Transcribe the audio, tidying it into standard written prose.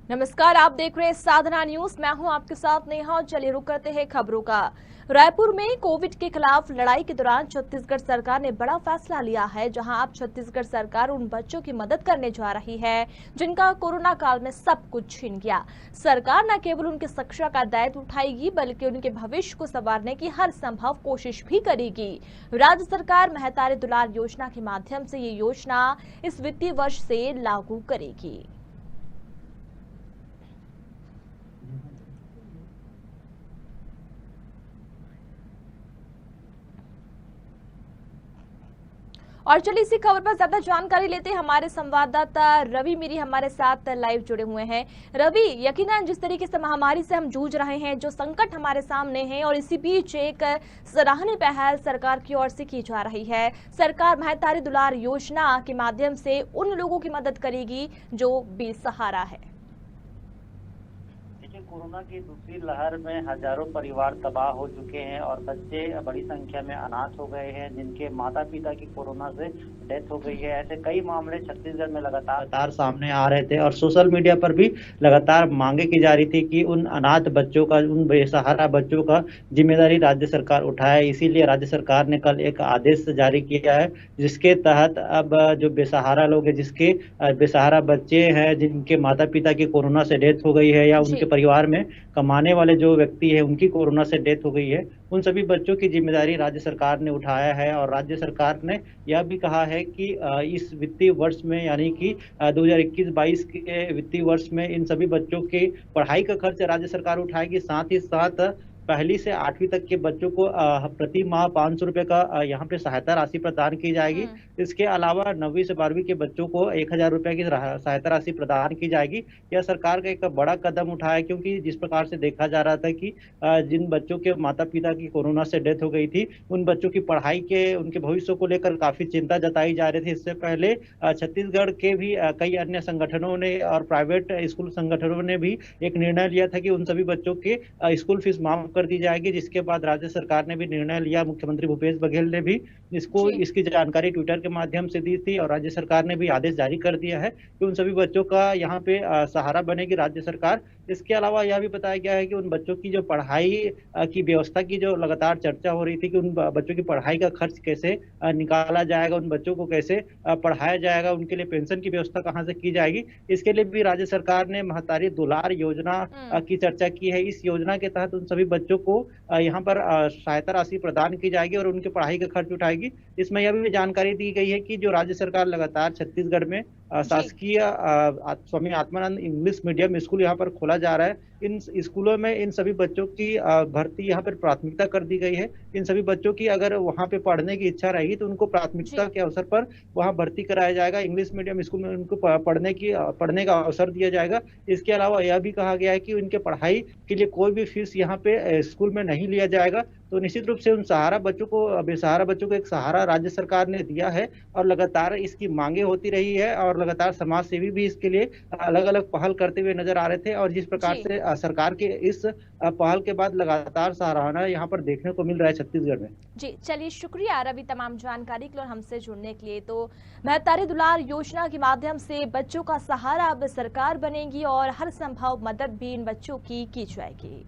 नमस्कार, आप देख रहे हैं साधना न्यूज। मैं हूं आपके साथ नेहा। चलिए रुक करते हैं खबरों का। रायपुर में कोविड के खिलाफ लड़ाई के दौरान छत्तीसगढ़ सरकार ने बड़ा फैसला लिया है, जहां अब छत्तीसगढ़ सरकार उन बच्चों की मदद करने जा रही है जिनका कोरोना काल में सब कुछ छीन गया। सरकार न केवल उनकी शिक्षा का दायित्व उठाएगी बल्कि उनके भविष्य को संवारने की हर संभव कोशिश भी करेगी। राज्य सरकार महतारी दुलार योजना के माध्यम से ये योजना इस वित्तीय वर्ष से लागू करेगी। और चलिए इसी खबर पर ज्यादा जानकारी लेते हैं। हमारे संवाददाता रवि मेरी हमारे साथ लाइव जुड़े हुए हैं। रवि, यकीनन जिस तरीके से महामारी से हम जूझ रहे हैं, जो संकट हमारे सामने है, और इसी बीच एक सराहनीय पहल सरकार की ओर से की जा रही है। सरकार महतारी दुलार योजना के माध्यम से उन लोगों की मदद करेगी जो बेसहारा है। कोरोना की दूसरी लहर में हजारों परिवार तबाह हो चुके हैं और बच्चे बड़ी संख्या में अनाथ हो गए हैं, जिनके माता पिता की कोरोना से डेथ हो गई है। ऐसे कई मामले छत्तीसगढ़ में लगातार सामने आ रहे थे और सोशल मीडिया पर भी लगातार मांगे की जा रही थी कि उन अनाथ बच्चों का, उन बेसहारा बच्चों का जिम्मेदारी राज्य सरकार उठाए। इसीलिए राज्य सरकार ने कल एक आदेश जारी किया है, जिसके तहत अब जो बेसहारा लोग हैं, जिसके बेसहारा बच्चे हैं, जिनके माता पिता की कोरोना से डेथ हो गई है या उनके परिवार में कमाने वाले जो व्यक्ति है उनकी कोरोना से डेथ हो गई है, उन सभी बच्चों की जिम्मेदारी राज्य सरकार ने उठाया है। और राज्य सरकार ने यह भी कहा है कि इस वित्तीय वर्ष में, यानी कि 2021-22 के वित्तीय वर्ष में इन सभी बच्चों की पढ़ाई का खर्च राज्य सरकार उठाएगी। साथ ही साथ पहली से 8वीं तक के बच्चों को प्रति माह 500 रुपए का यहाँ पे सहायता राशि प्रदान की जाएगी। इसके अलावा 9वीं से 12वीं के बच्चों को 1000 रुपए की सहायता राशि प्रदान की जाएगी। यह सरकार का एक बड़ा कदम उठाया, क्योंकि जिस प्रकार से देखा जा रहा था कि जिन बच्चों के माता पिता की कोरोना से डेथ हो गई थी, उन बच्चों की पढ़ाई के, उनके भविष्य को लेकर काफी चिंता जताई जा रही थी। इससे पहले छत्तीसगढ़ के भी कई अन्य संगठनों ने और प्राइवेट स्कूल संगठनों ने भी एक निर्णय लिया था कि उन सभी बच्चों के स्कूल फीस माफ कर दी जाएगी। जिसके बाद राज्य सरकार ने भी निर्णय लिया। मुख्यमंत्री भूपेश बघेल ने भी इसकी जानकारी ट्विटर के माध्यम से दी थी और राज्य सरकार ने भी आदेश जारी कर दिया है कि उन सभी बच्चों का यहाँ पे सहारा बनेगी राज्य सरकार। इसके अलावा यह भी बताया गया है कि उन बच्चों की जो पढ़ाई की व्यवस्था की जो लगातार चर्चा हो रही थी कि उन बच्चों की पढ़ाई का खर्च कैसे निकाला जाएगा, उन बच्चों को कैसे पढ़ाया जाएगा, उनके लिए पेंशन की व्यवस्था कहाँ से की जाएगी, इसके लिए भी राज्य सरकार ने महतारी दुलार योजना की चर्चा की है। इस योजना के तहत उन सभी बच्चों को यहाँ पर सहायता राशि प्रदान की जाएगी और उनके पढ़ाई का खर्च उठाएगी। इसमें यह भी जानकारी दी गई है कि जो राज्य सरकार लगातार छत्तीसगढ़ में शासकीय Swami Atmanand English medium school यहाँ पर खोला जा रहा है, इन स्कूलों में इन सभी बच्चों की भर्ती यहाँ पर प्राथमिकता कर दी गई है। इन सभी बच्चों की अगर वहाँ पे पढ़ने की इच्छा रहेगी तो उनको प्राथमिकता के अवसर पर वहाँ भर्ती कराया जाएगा। इंग्लिश मीडियम स्कूल में उनको पढ़ने का अवसर दिया जाएगा। इसके अलावा यह भी कहा गया है कि उनके पढ़ाई के लिए कोई भी फीस यहाँ पे स्कूल में नहीं लिया जाएगा। तो निश्चित रूप से उन बेसहारा बच्चों को एक सहारा राज्य सरकार ने दिया है और लगातार इसकी मांगे होती रही है और लगातार समाज सेवी भी इसके लिए अलग अलग पहल करते हुए नजर आ रहे थे। और जिस प्रकार से सरकार के इस पहल के बाद लगातार सराहना यहाँ पर देखने को मिल रहा है छत्तीसगढ़ में। जी, चलिए शुक्रिया रवि तमाम जानकारी के लिए और हमसे जुड़ने के लिए। तो महतारी दुलार योजना के माध्यम से बच्चों का सहारा अब सरकार बनेगी और हर संभव मदद भी इन बच्चों की जाएगी।